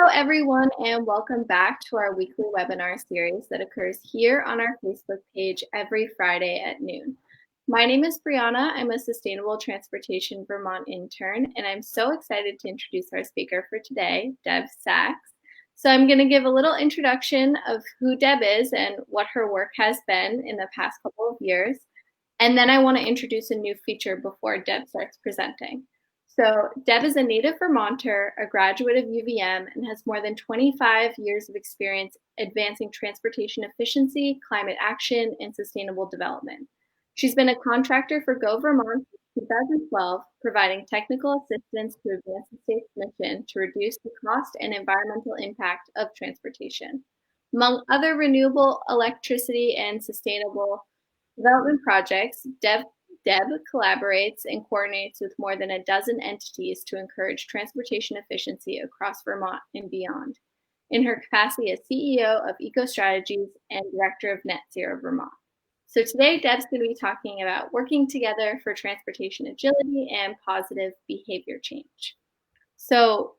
Hello, everyone, and welcome back to our weekly webinar series that occurs here on our Facebook page every Friday at noon. My name is Brianna. I'm a Sustainable Transportation Vermont intern, and I'm so excited to introduce our speaker for today, Deb Sachs. So I'm going to give a little introduction of who Deb is and what her work has been in the past couple of years. And then I want to introduce a new feature before Deb starts presenting. So Deb is a native Vermonter, a graduate of UVM, and has more than 25 years of experience advancing transportation efficiency, climate action, and sustainable development. She's been a contractor for Go Vermont since 2012, providing technical assistance to advance the state's mission to reduce the cost and environmental impact of transportation. Among other renewable electricity and sustainable development projects, Deb collaborates and coordinates with more than a dozen entities to encourage transportation efficiency across Vermont and beyond. In her capacity as CEO of EcoStrategies and Director of Net Zero Vermont. So today, Deb's going to be talking about working together for transportation agility and positive behavior change. So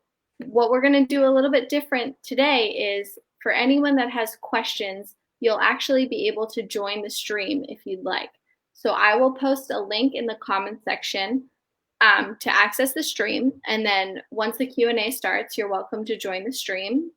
what we're going to do a little bit different today is for anyone that has questions, you'll actually be able to join the stream if you'd like. So I will post a link in the comment section to access the stream. And then once the Q&A starts, you're welcome to join the stream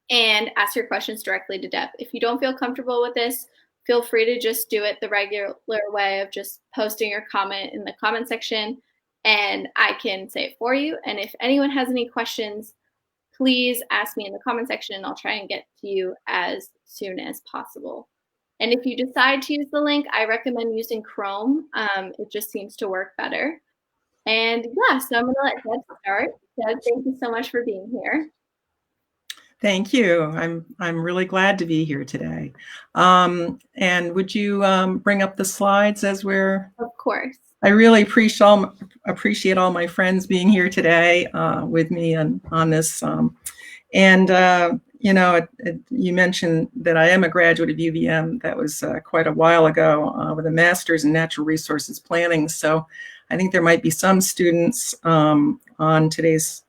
and ask your questions directly to Deb. If you don't feel comfortable with this, feel free to just do it the regular way of just posting your comment in the comment section and I can say it for you. And if anyone has any questions, please ask me in the comment section and I'll try and get to you as soon as possible. And if you decide to use the link, I recommend using Chrome. It just seems to work better. And yeah, so I'm going to let Deb start. Deb, thank you so much for being here. Thank you. I'm really glad to be here today. And would you bring up the slides as we're? Of course. I really appreciate all my friends being here today with me on this. You know, you mentioned that I am a graduate of UVM. That was quite a while ago with a master's in natural resources planning. So I think there might be some students on today's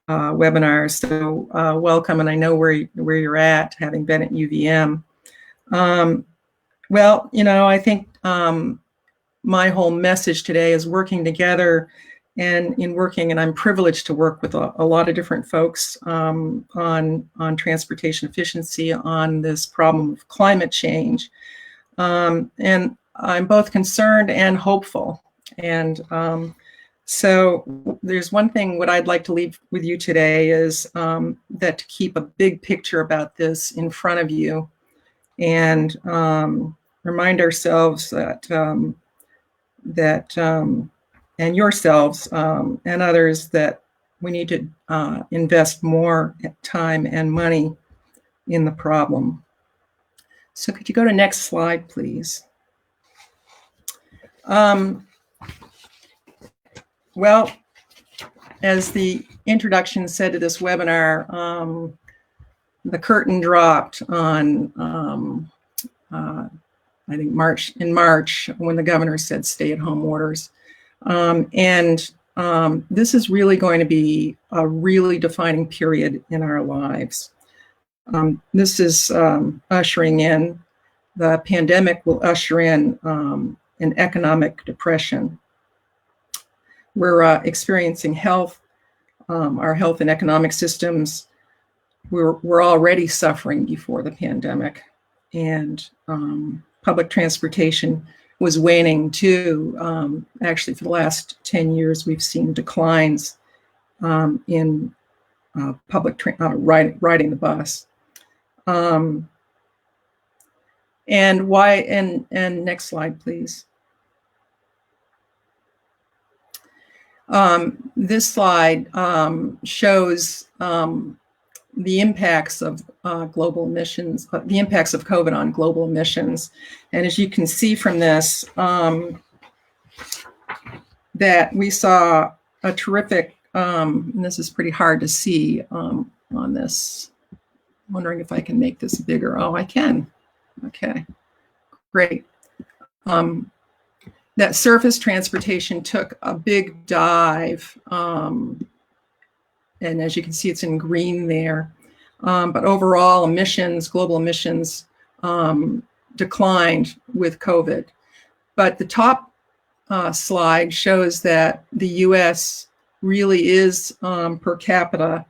webinar. So welcome, and I know where you're at, having been at UVM. Well, you know, I think my whole message today is working together and I'm privileged to work with a lot of different folks on transportation efficiency, on this problem of climate change. And I'm both concerned and hopeful. And so there's one thing what I'd like to leave with you today is that to keep a big picture about this in front of you and remind ourselves and yourselves and others that we need to invest more time and money in the problem. So could you go to next slide, please? Well, as the introduction said to this webinar, the curtain dropped on I think in March when the governor said stay-at-home orders. This is really going to be a really defining period in our lives. This is ushering in, the pandemic will usher in an economic depression. We're experiencing our health and economic systems. We're already suffering before the pandemic, and public transportation was waning too. Actually, for the last 10 years, we've seen declines in riding the bus. And why? And next slide, please. This slide shows the impacts of global emissions, the impacts of COVID on global emissions. And as you can see from this, that we saw a terrific, and this is pretty hard to see on this. I'm wondering if I can make this bigger. Oh, I can. Okay, great. That surface transportation took a big dive And as you can see, it's in green there. But overall, global emissions declined with COVID. But the top slide shows that the US really is per capita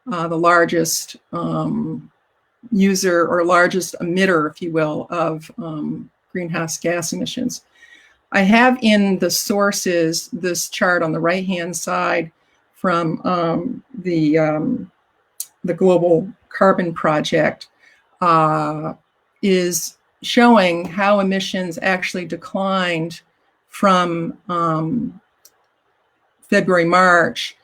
the largest user or largest emitter, if you will, of greenhouse gas emissions. I have in the sources this chart on the right-hand side from the Global Carbon Project is showing how emissions actually declined from February, March,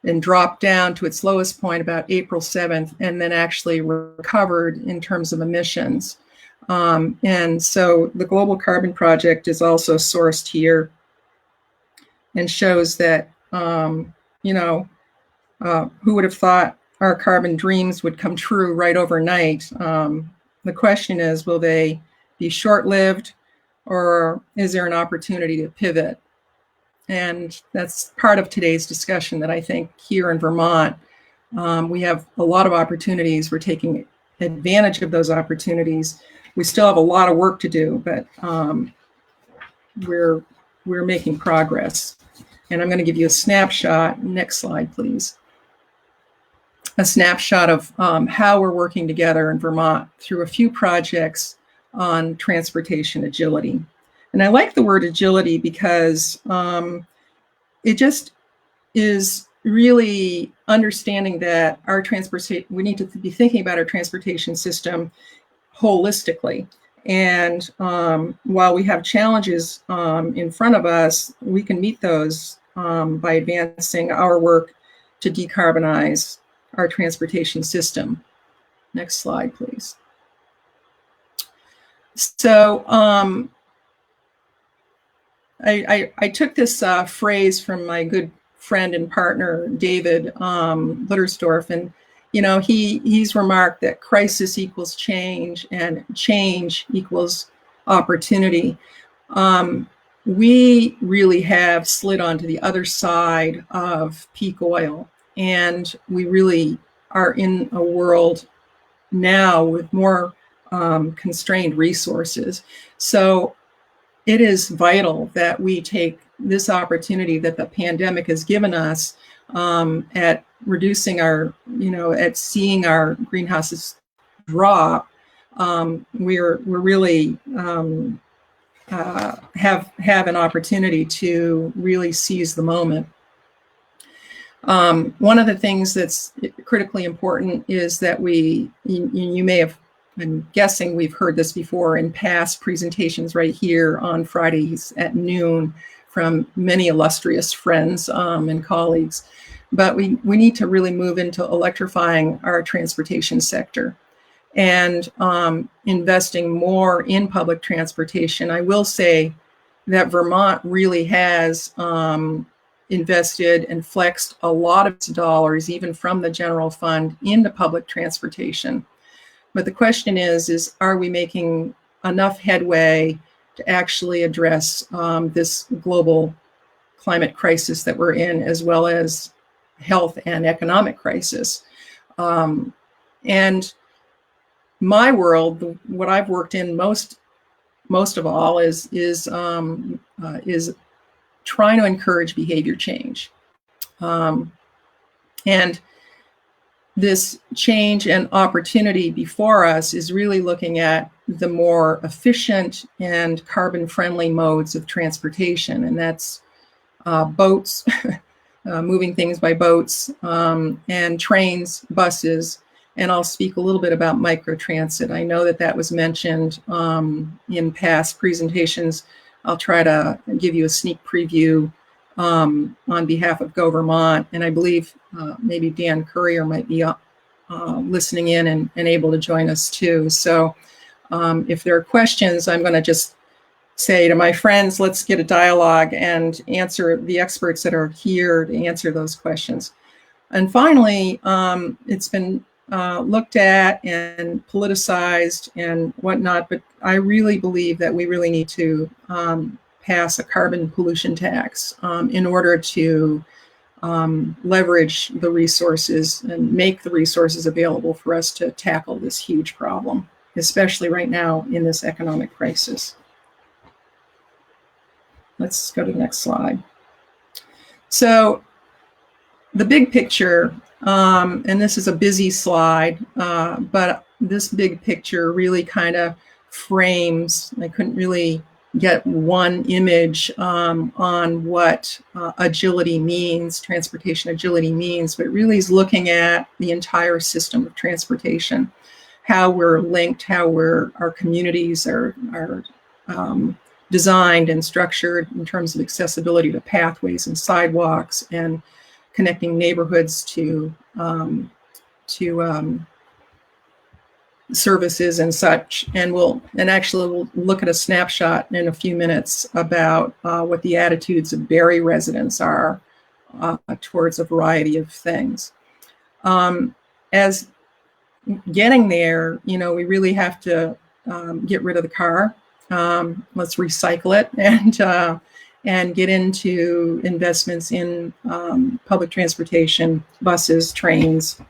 and dropped down to its lowest point about April 7th, and then actually recovered in terms of emissions. And so the Global Carbon Project is also sourced here and shows that, who would have thought our carbon dreams would come true right overnight? The question is, will they be short-lived, or is there an opportunity to pivot? And that's part of today's discussion, that I think here in Vermont, we have a lot of opportunities. We're taking advantage of those opportunities. We still have a lot of work to do, but we're making progress. And I'm going to give you a snapshot. Next slide, please. A snapshot of how we're working together in Vermont through a few projects on transportation agility. And I like the word agility because it just is really understanding that our we need to be thinking about our transportation system holistically. And while we have challenges in front of us, we can meet those by advancing our work to decarbonize our transportation system. Next slide, please. So I took this phrase from my good friend and partner, David Littersdorf, and he's remarked that crisis equals change and change equals opportunity. We really have slid onto the other side of peak oil, and we really are in a world now with more constrained resources. So it is vital that we take this opportunity that the pandemic has given us at reducing our, at seeing our greenhouses drop. We're really have an opportunity to really seize the moment. One of the things that's critically important is that you may have, I'm guessing we've heard this before in past presentations right here on Fridays at noon from many illustrious friends and colleagues, but we need to really move into electrifying our transportation sector and investing more in public transportation. I will say that Vermont really has invested and flexed a lot of dollars, even from the general fund, into public transportation. But the question is are we making enough headway to actually address this global climate crisis that we're in, as well as health and economic crisis? And my world, what I've worked in most of all is trying to encourage behavior change. And this change and opportunity before us is really looking at the more efficient and carbon-friendly modes of transportation, and that's boats, moving things by boats, and trains, buses, and I'll speak a little bit about MicroTransit. I know that was mentioned in past presentations. I'll try to give you a sneak preview on behalf of Go Vermont, and I believe maybe Dan Courier might be listening in and able to join us too. So if there are questions, I'm going to just say to my friends, let's get a dialogue and answer the experts that are here to answer those questions. And finally, it's been looked at and politicized and whatnot, but I really believe that we really need to pass a carbon pollution tax in order to leverage the resources and make the resources available for us to tackle this huge problem, especially right now in this economic crisis. Let's go to the next slide. So the big picture, and this is a busy slide, but this big picture really kind of frames, I couldn't really get one image on what agility means, transportation agility means, but it really is looking at the entire system of transportation, how we're linked, how our communities are designed and structured in terms of accessibility to pathways and sidewalks and connecting neighborhoods to services and such. And we'll look at a snapshot in a few minutes about what the attitudes of Barrie residents are towards a variety of things. As getting there, we really have to get rid of the car. Let's recycle it and get into investments in public transportation, buses, trains,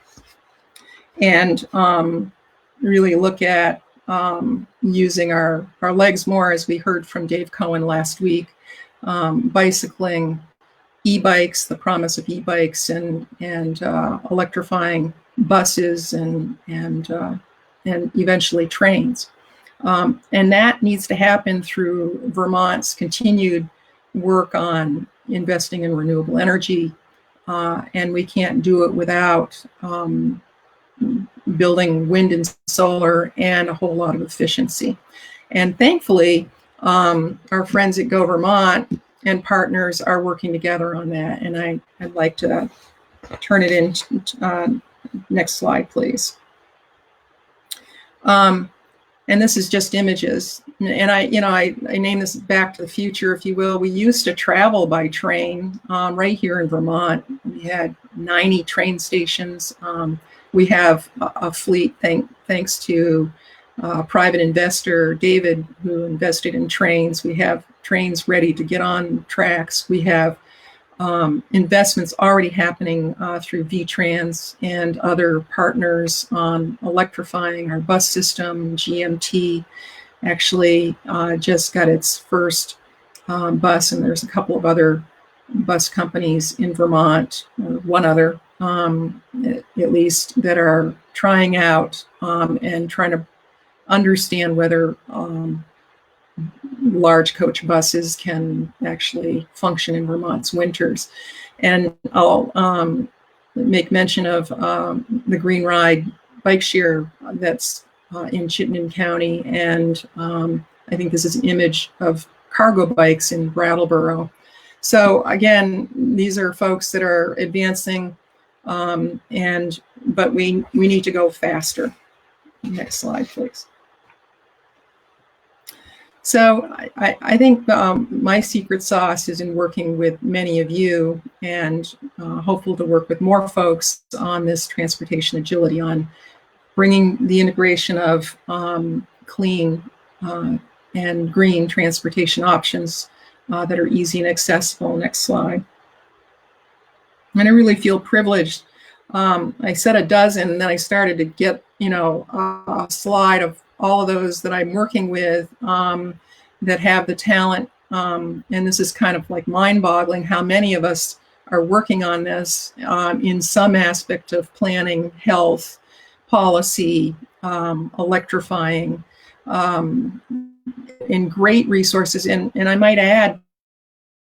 and really look at using our legs more, as we heard from Dave Cohen last week, bicycling, e-bikes, the promise of e-bikes, and electrifying buses and eventually trains. And that needs to happen through Vermont's continued work on investing in renewable energy, and we can't do it without building wind and solar and a whole lot of efficiency. And thankfully, our friends at Go Vermont and partners are working together on that. And I'd like to turn it in. Next slide, please. And this is just images. And I name this Back to the Future, if you will. We used to travel by train right here in Vermont. We had 90 train stations. We have a fleet, thanks to private investor David, who invested in trains. We have trains ready to get on tracks. We have investments already happening through VTrans and other partners on electrifying our bus system. GMT actually just got its first bus, and there's a couple of other bus companies in Vermont, one other at least, that are trying out and trying to understand whether large coach buses can actually function in Vermont's winters. And I'll make mention of the Green Ride bike share that's in Chittenden County. And I think this is an image of cargo bikes in Brattleboro. So again, these are folks that are advancing, but we need to go faster. Next slide, please. So I think my secret sauce is in working with many of you, and hopeful to work with more folks on this transportation agility, on bringing the integration of clean and green transportation options that are easy and accessible. Next slide. And I really feel privileged. I said a dozen, and then I started to get a slide of all of those that I'm working with that have the talent. And this is kind of like mind-boggling how many of us are working on this in some aspect of planning, health, policy, electrifying, in great resources. And I might add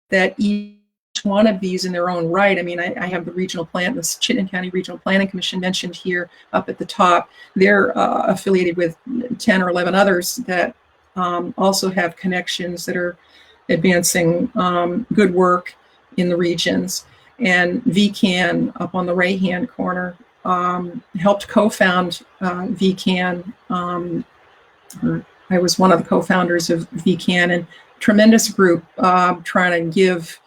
that each one of these in their own right. I mean, I have the regional plan, the Chittenden County Regional Planning Commission mentioned here up at the top. They're affiliated with 10 or 11 others that also have connections that are advancing good work in the regions. And VCAN up on the right-hand corner helped co-found VCAN. I was one of the co-founders of VCAN, and tremendous group trying to give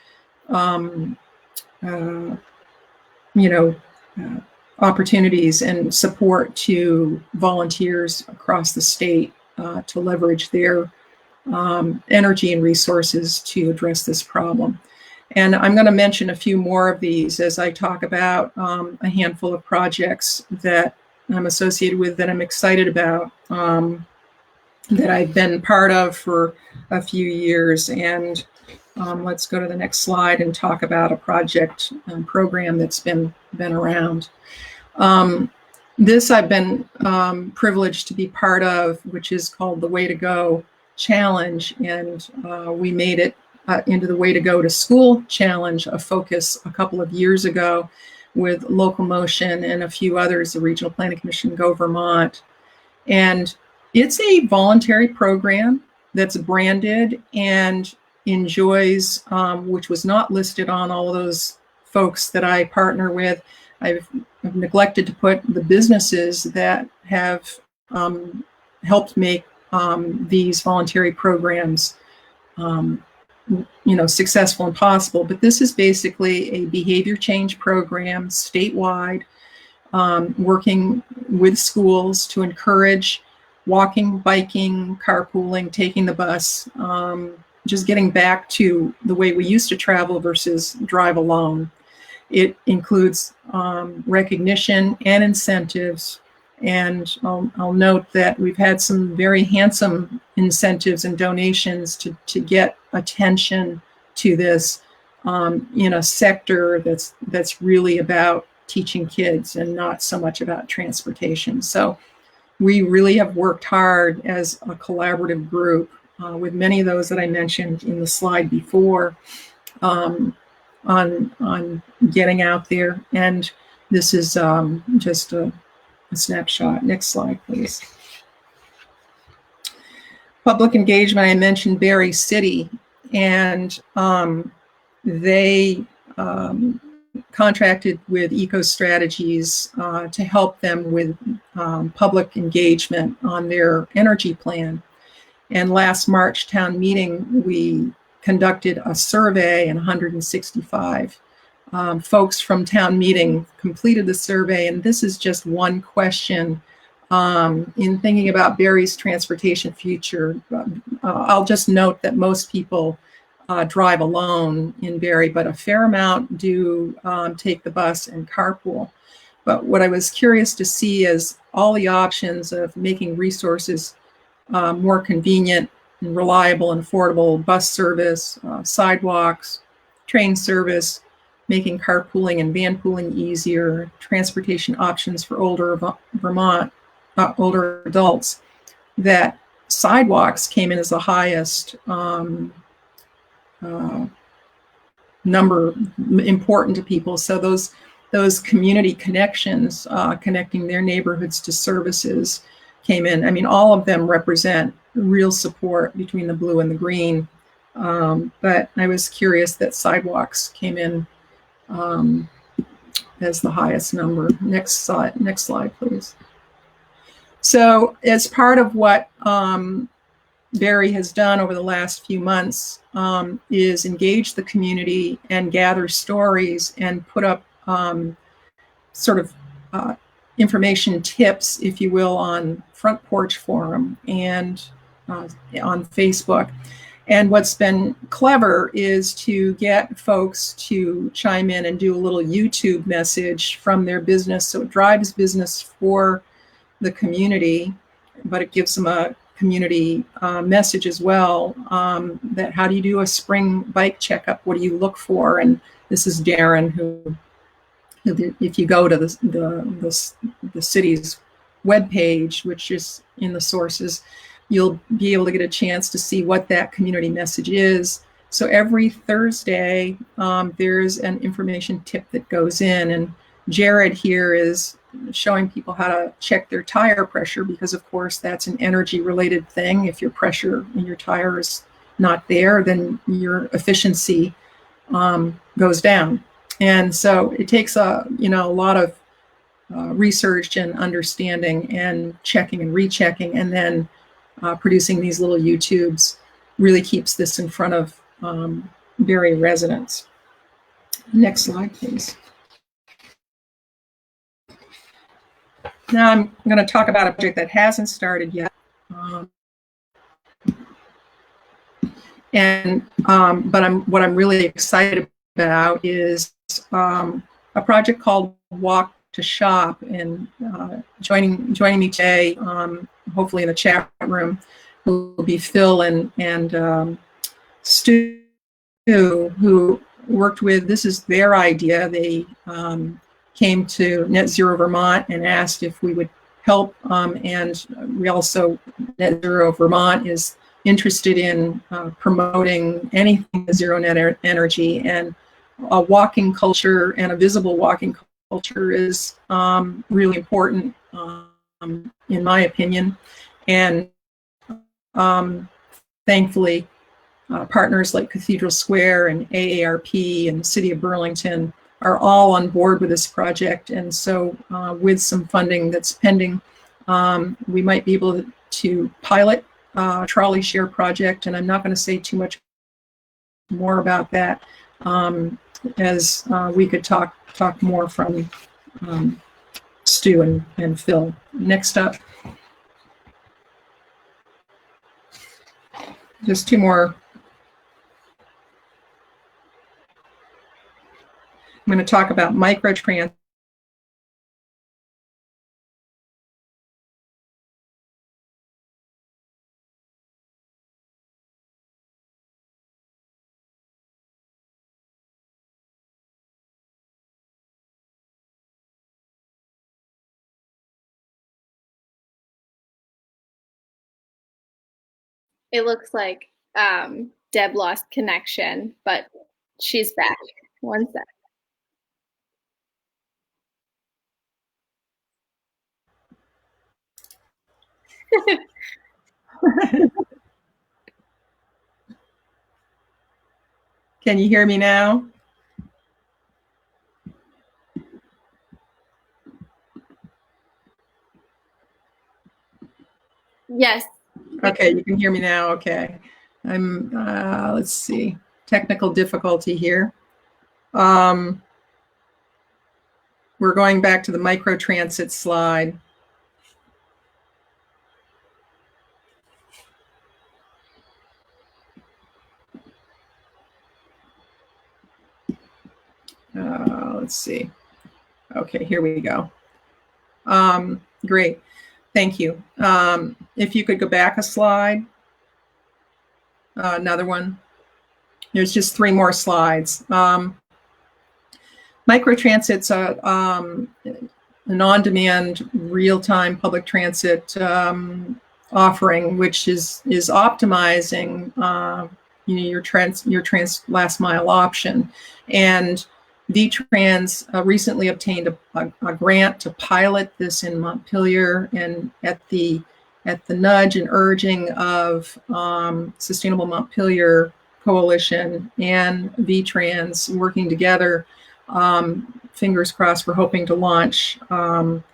opportunities and support to volunteers across the state to leverage their energy and resources to address this problem. And I'm going to mention a few more of these as I talk about a handful of projects that I'm associated with, that I'm excited about, that I've been part of for a few years. And let's go to the next slide and talk about a project and program that's been around. This I've been privileged to be part of, which is called the Way to Go Challenge. And we made it into the Way to Go to School Challenge, a focus a couple of years ago with Local Motion and a few others, the Regional Planning Commission, Go Vermont. And it's a voluntary program that's branded and enjoys, which was not listed on all of those folks that I partner with. I've neglected to put the businesses that have helped make these voluntary programs successful and possible. But this is basically a behavior change program statewide, working with schools to encourage walking, biking, carpooling, taking the bus, just getting back to the way we used to travel versus drive alone. It includes recognition and incentives. And I'll note that we've had some very handsome incentives and donations to get attention to this in a sector that's really about teaching kids and not so much about transportation. So we really have worked hard as a collaborative group with many of those that I mentioned in the slide before on getting out there. And this is just a snapshot. Next slide, please. Public engagement, I mentioned Berry City, and they contracted with EcoStrategies to help them with public engagement on their energy plan. And last March town meeting, we conducted a survey, and 165 folks from town meeting completed the survey. And this is just one question in thinking about Berry's transportation future. I'll just note that most people drive alone in Berry, but a fair amount do take the bus and carpool. But what I was curious to see is all the options of making resources more convenient and reliable and affordable: bus service, sidewalks, train service, making carpooling and vanpooling easier, transportation options for older adults. That sidewalks came in as the highest number important to people. So those community connections, connecting their neighborhoods to services, came in. I mean, all of them represent real support between the blue and the green. But I was curious that sidewalks came in as the highest number. Next slide, please. So as part of what Berry has done over the last few months is engage the community and gather stories and put up information tips, if you will, on Front Porch Forum and on Facebook. And what's been clever is to get folks to chime in and do a little YouTube message from their business. So it drives business for the community, but it gives them a community message as well, that how do you do a spring bike checkup? What do you look for? And this is Darren, who if you go to the city's webpage, which is in the sources, you'll be able to get a chance to see what that community message is. So every Thursday, there's an information tip that goes in, and Jared here is showing people how to check their tire pressure, because of course that's an energy related thing. If your pressure in your tire is not there, then your efficiency goes down. And so it takes a lot of research and understanding and checking and rechecking, and then producing these little YouTubes really keeps this in front of Berry residents. Next slide, please. Now I'm going to talk about a project that hasn't started yet, but what I'm really excited about is a project called Walk to Shop. And joining me today, hopefully in the chat room, will be Phil and Stu, who worked with, this is their idea. They came to Net Zero Vermont and asked if we would help, and we also, Net Zero Vermont is interested in promoting anything zero net energy, and a walking culture and a visible walking culture is really important, in my opinion. And thankfully, partners like Cathedral Square and AARP and the City of Burlington are all on board with this project. And so with some funding that's pending, we might be able to pilot a trolley share project. And I'm not going to say too much more about that, as we could talk more from Stu and Phil. Next up. Just two more. I'm going to talk about MicroTransit. It looks like Deb lost connection, but she's back. One sec. Can you hear me now? Yes. Okay, you can hear me now. Okay. I'm, let's see, technical difficulty here. We're going back to the MicroTransit slide. Let's see. Okay, here we go. Great. Thank you. If you could go back a slide. Another one. There's just 3 more slides. MicroTransit's an on-demand, real-time public transit offering, which is optimizing your trans last mile option. And VTrans recently obtained a grant to pilot this in Montpelier, and at the nudge and urging of Sustainable Montpelier Coalition and VTrans working together, fingers crossed, we're hoping to launch in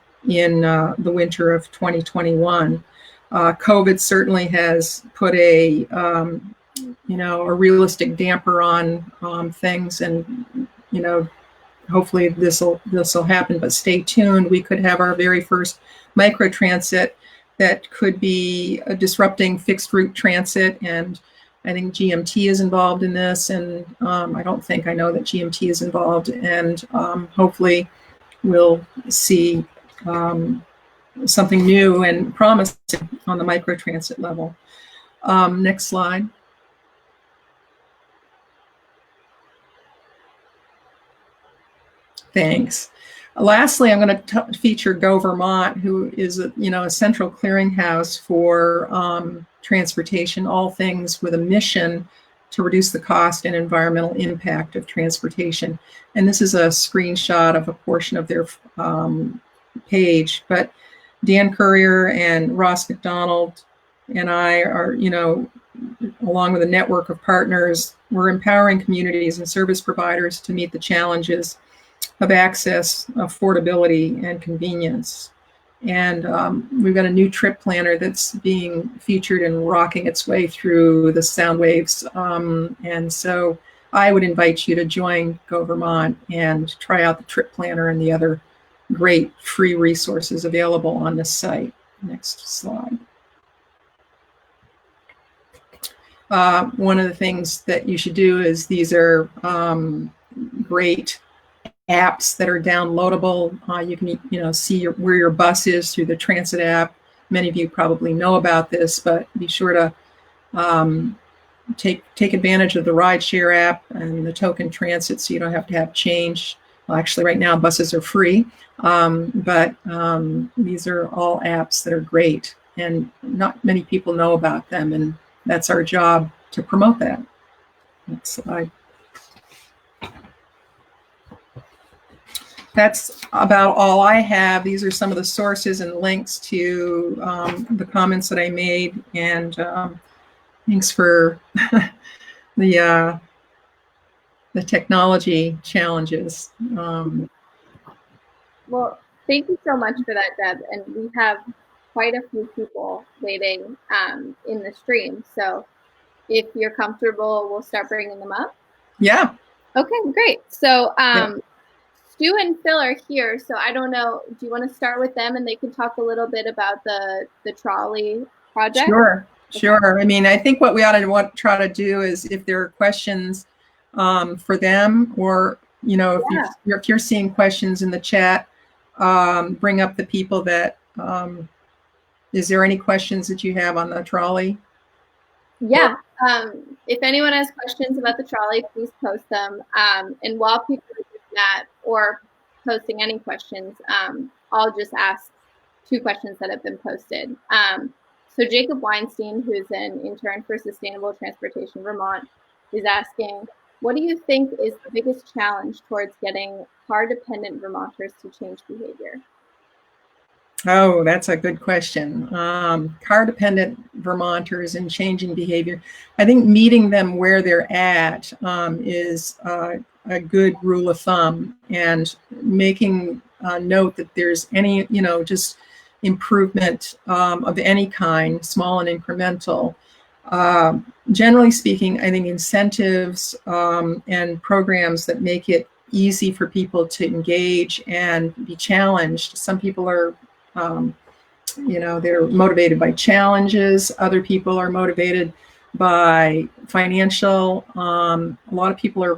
the winter of 2021. COVID certainly has put a realistic damper on things, and hopefully this will happen. But stay tuned. We could have our very first MicroTransit that could be disrupting fixed route transit, and I think GMT is involved in this, and I know that GMT is involved, and hopefully we'll see something new and promising on the MicroTransit level. Next slide. Thanks. Lastly, I'm going to feature Go Vermont, who is a central clearinghouse for transportation, all things with a mission to reduce the cost and environmental impact of transportation. And this is a screenshot of a portion of their page. But Dan Courier and Ross McDonald and I are, along with a network of partners, we're empowering communities and service providers to meet the challenges of access, affordability, and convenience. And we've got a new trip planner that's being featured and rocking its way through the sound waves. And so I would invite you to join Go Vermont and try out the trip planner and the other great free resources available on this site. Next slide. One of the things that you should do is these are great apps that are downloadable. You can see where your bus is through the transit app. Many of you probably know about this, but be sure to take advantage of the rideshare app and the token transit, so you don't have to have change. Well, actually, right now buses are free, but these are all apps that are great, and not many people know about them, and that's our job to promote that. Next slide. That's about all I have. These are some of the sources and links to the comments that I made, and thanks for the technology challenges. Well, thank you so much for that, Deb. And we have quite a few people waiting in the stream. So if you're comfortable, we'll start bringing them up. Yeah. Okay, great. So Stu and Phil are here. So I don't know, do you want to start with them and they can talk a little bit about the trolley project? Sure. Okay. Sure. I mean, I think what we ought to try to do is, if there are questions for them, or if you're seeing questions in the chat, bring up the people that. Is there any questions that you have on the trolley? Yeah. If anyone has questions about the trolley, please post them. And while people are doing that or posting any questions, I'll just ask 2 questions that have been posted. So Jacob Weinstein, who's an intern for Sustainable Transportation Vermont, is asking, what do you think is the biggest challenge towards getting car-dependent Vermonters to change behavior? Oh, that's a good question. Car-dependent Vermonters and changing behavior. I think meeting them where they're at is a good rule of thumb, and making note that there's any, just improvement of any kind, small and incremental. Generally speaking, I think incentives and programs that make it easy for people to engage and be challenged. Some people are they're motivated by challenges. Other people are motivated by financial. A lot of people are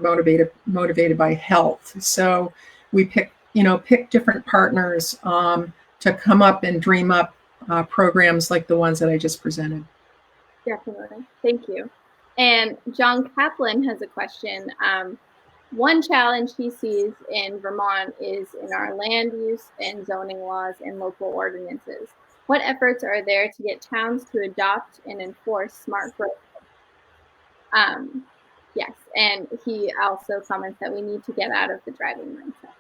motivated by health. So we pick different partners to come up and dream up programs like the ones that I just presented. Definitely. Thank you. And John Kaplan has a question. One challenge he sees in Vermont is in our land use and zoning laws and local ordinances. What efforts are there to get towns to adopt and enforce smart growth? Yes, and he also comments that we need to get out of the driving mindset.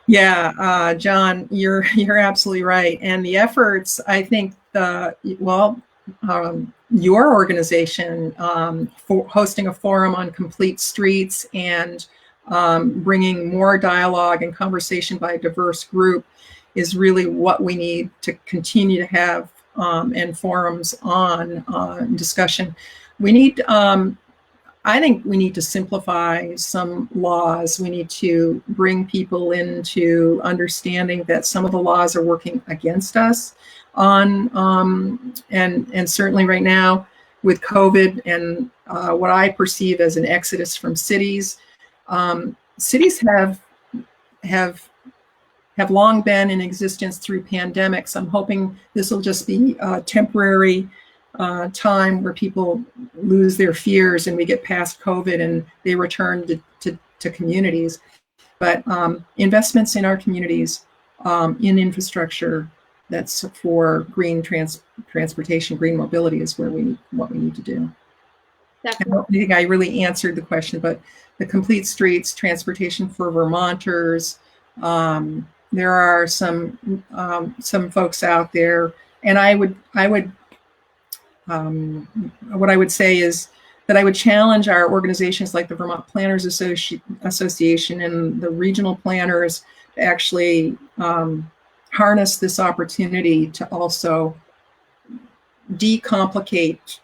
Yeah, John, you're absolutely right. And the efforts, I think, your organization for hosting a forum on complete streets and bringing more dialogue and conversation by a diverse group is really what we need to continue to have, and forums on discussion. We need, I think we need to simplify some laws. We need to bring people into understanding that some of the laws are working against us on, and certainly right now with COVID and what I perceive as an exodus from cities. Cities have long been in existence through pandemics. I'm hoping this will just be a temporary time where people lose their fears and we get past COVID and they return to communities. But investments in our communities, in infrastructure that's for green transportation, green mobility is what we need to do. Definitely. I don't think I really answered the question, but the complete streets, transportation for Vermonters, there are some folks out there, and what I would say is that I would challenge our organizations like the Vermont Planners Association and the regional planners to actually harness this opportunity to also decomplicate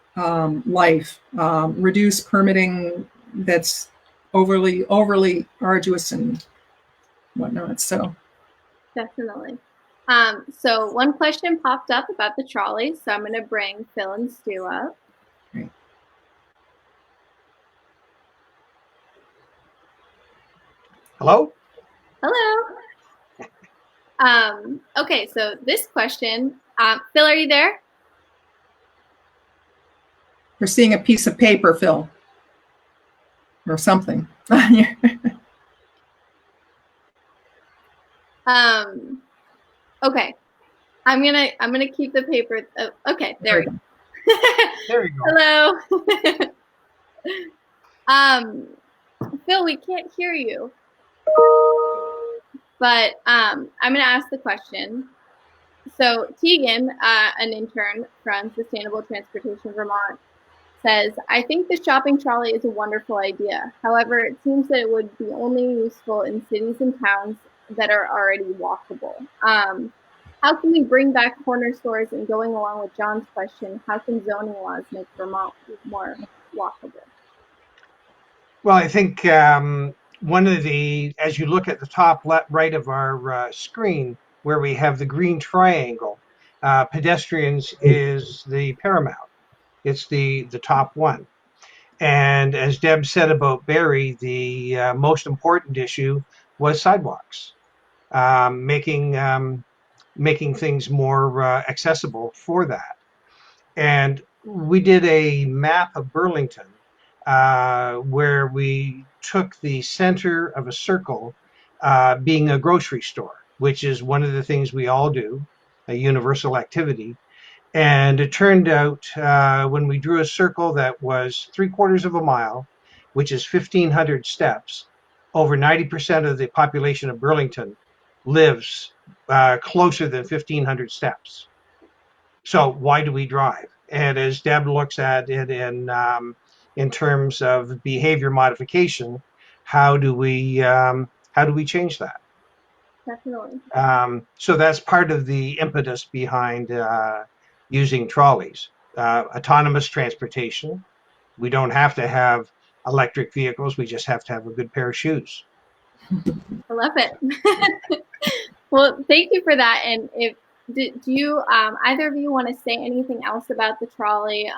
life, reduce permitting that's overly arduous and whatnot. So definitely. So one question popped up about the trolley, so I'm going to bring Phil and Stu up. Great. Hello? Hello. Okay, so this question, Phil, are you there? We're seeing a piece of paper, Phil, or something. Okay, I'm gonna keep the paper. Oh, okay, there we go. There you go. Hello. Phil, we can't hear you. But I'm going to ask the question. So Tegan, an intern from Sustainable Transportation Vermont, says, I think the shopping trolley is a wonderful idea. However, it seems that it would be only useful in cities and towns that are already walkable. How can we bring back corner stores? And going along with John's question, how can zoning laws make Vermont more walkable? Well, I think one of the, as you look at the top left, right of our screen, where we have the green triangle, pedestrians is the paramount. It's the top one. And as Deb said about Barrie, the most important issue was sidewalks, making things more accessible for that. And we did a map of Burlington where we took the center of a circle being a grocery store, which is one of the things we all do, a universal activity. And it turned out when we drew a circle that was 3/4 of a mile, which is 1,500 steps, over 90% of the population of Burlington lives closer than 1,500 steps. So why do we drive? And as Deb looks at it in terms of behavior modification, how do we change that? Definitely. So that's part of the impetus behind using trolleys. Autonomous transportation. We don't have to have electric vehicles. We just have to have a good pair of shoes. I love it. Well, thank you for that. And if do you either of you want to say anything else about the trolley?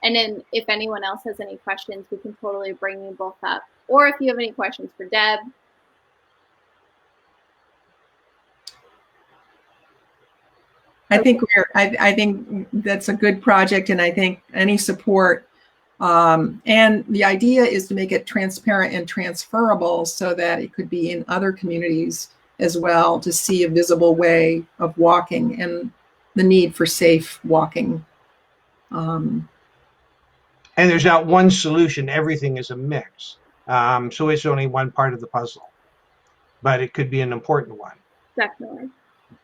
And then if anyone else has any questions, we can totally bring you both up. Or if you have any questions for Deb. I think I think that's a good project, and I think any support. And the idea is to make it transparent and transferable so that it could be in other communities as well, to see a visible way of walking and the need for safe walking. And there's not one solution. Everything is a mix. So it's only one part of the puzzle, but it could be an important one. Definitely.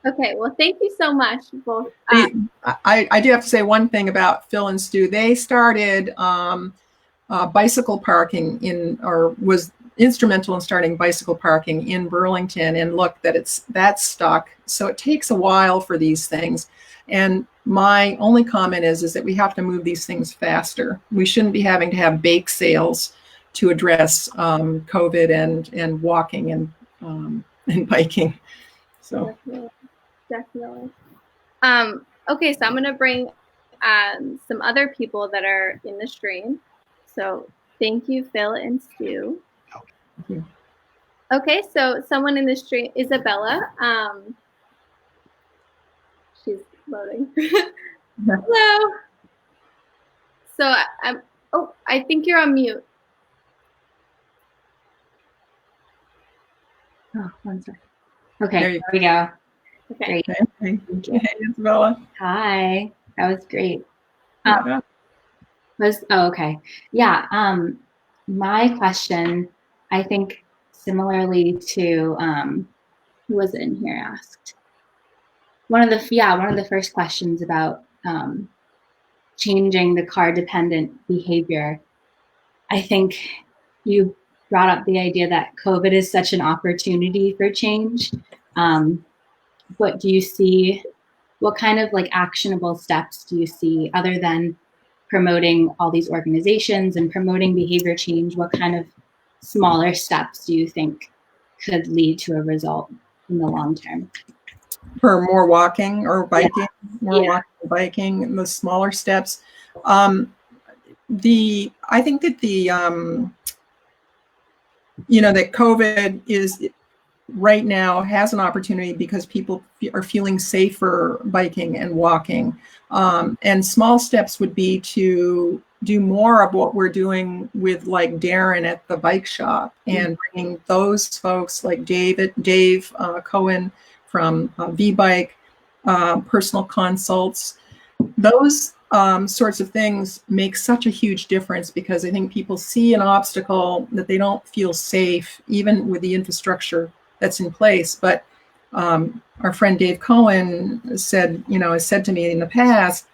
Okay, well, thank you so much, both. I do have to say one thing about Phil and Stu. They started bicycle parking was instrumental in starting bicycle parking in Burlington, and look that's stuck. So it takes a while for these things. And my only comment is that we have to move these things faster. We shouldn't be having to have bake sales to address COVID and walking and biking. So definitely. Okay, so I'm going to bring some other people that are in the stream. So thank you, Phil and Stu. Thank you. Okay, so someone in the stream, Isabella. She's loading. Hello. So I think you're on mute. Oh, one second. Okay, there we go. Okay. Great. Thank you. Hey, Isabella. Hi, that was great. Okay. Yeah. My question, I think similarly to who was in here asked. One of the first questions about changing the car dependent behavior. I think you brought up the idea that COVID is such an opportunity for change. What do you see? What kind of actionable steps do you see other than promoting all these organizations and promoting behavior change? What kind of smaller steps do you think could lead to a result in the long term? For more walking or biking, walking and biking, and the smaller steps. I think that that COVID is right now has an opportunity because people are feeling safer biking and walking. And small steps would be to do more of what we're doing with like Darren at the bike shop and bringing those folks like Dave Cohen from V-Bike, personal consults. Those sorts of things make such a huge difference because I think people see an obstacle that they don't feel safe, even with the infrastructure that's in place. But our friend Dave Cohen said, has said to me in the past,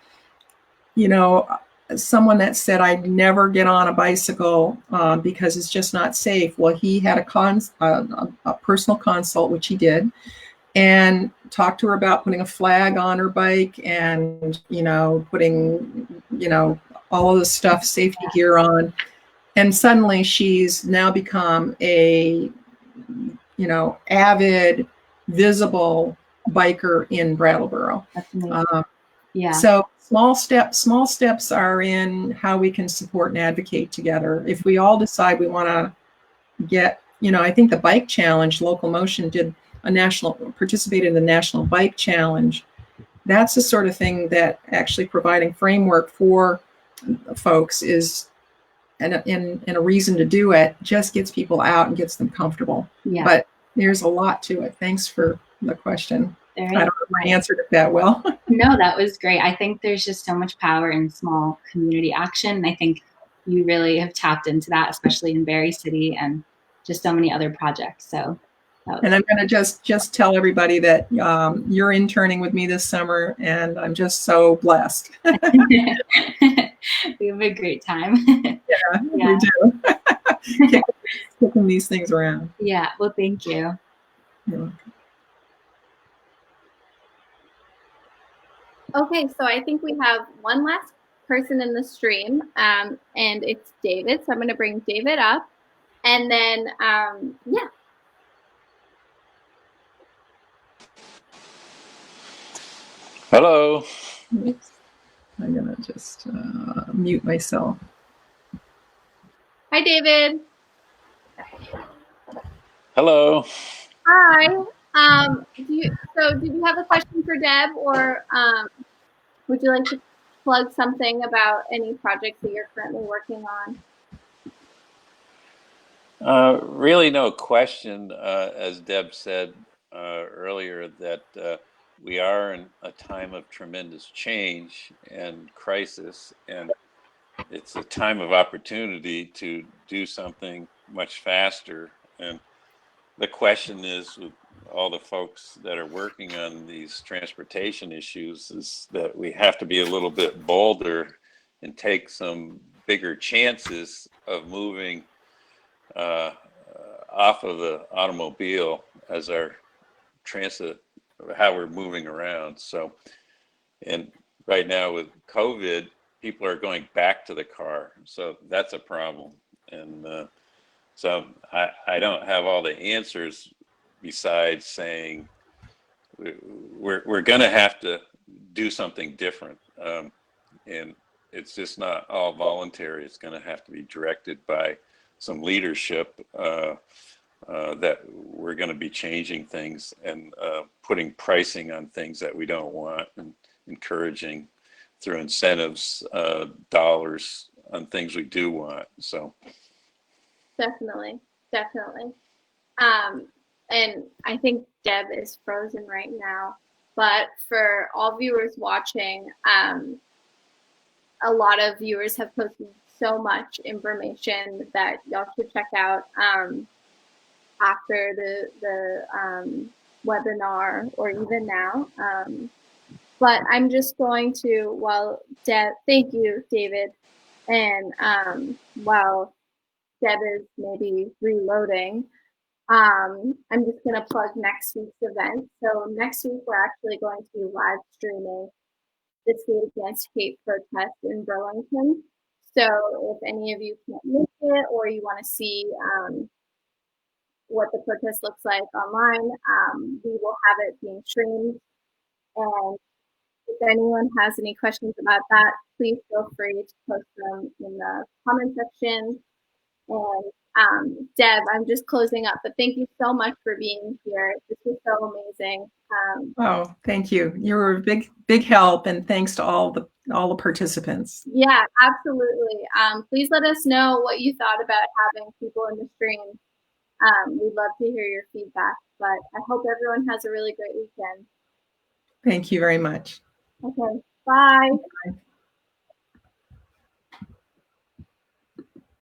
someone that said I'd never get on a bicycle because it's just not safe. Well, he had a personal consult, which he did, and talked to her about putting a flag on her bike and, putting, all of the stuff, safety gear on. And suddenly she's now become a, avid, visible biker in Brattleboro. Yeah. So small steps are in how we can support and advocate together. If we all decide we want to get, I think the bike challenge, Local Motion participated in the National Bike Challenge. That's the sort of thing that actually providing framework for folks is and a reason to do it just gets people out and gets them comfortable. Yeah. But there's a lot to it. Thanks for the question. I don't know if I answered it that well. No, that was great. I think there's just so much power in small community action. And I think you really have tapped into that, especially in Berry City and just so many other projects. So, and I'm going to just tell everybody that you're interning with me this summer, and I'm just so blessed. We have a great time. Yeah, we do. Kicking these things around. Yeah, well, thank you. Okay, so I think we have one last person in the stream, and it's David. So I'm going to bring David up, and then, yeah. Hello. Oops. I'm going to just mute myself. Hi, David. Hello. Hi. Did you have a question for Deb, or would you like to plug something about any projects that you're currently working on? Really no question, as Deb said earlier, that we are in a time of tremendous change and crisis, and it's a time of opportunity to do something much faster. And the question is, with all the folks that are working on these transportation issues, is that we have to be a little bit bolder and take some bigger chances of moving off of the automobile as our transit, how we're moving around. So, and right now with COVID, people are going back to the car. So that's a problem. And so I don't have all the answers besides saying we're going to have to do something different. And it's just not all voluntary. It's going to have to be directed by some leadership that we're going to be changing things and putting pricing on things that we don't want and encouraging through incentives dollars on things we do want. So Definitely. And I think Deb is frozen right now, but for all viewers watching, a lot of viewers have posted so much information that y'all should check out after the webinar or even now. But I'm just going to, thank you, David. And while Deb is maybe reloading, I'm just going to plug next week's event. So next week, we're actually going to be live streaming the State Against Hate protest in Burlington. So if any of you can't make it, or you want to see what the protest looks like online, we will have it being streamed. And if anyone has any questions about that, please feel free to post them in the comment section. And Deb, I'm just closing up, but thank you so much for being here. This was so amazing. Oh, thank you. You were a big help, and thanks to all the participants. Yeah, absolutely. Please let us know what you thought about having people in the stream. We'd love to hear your feedback, but I hope everyone has a really great weekend. Thank you very much. Okay, bye. Bye.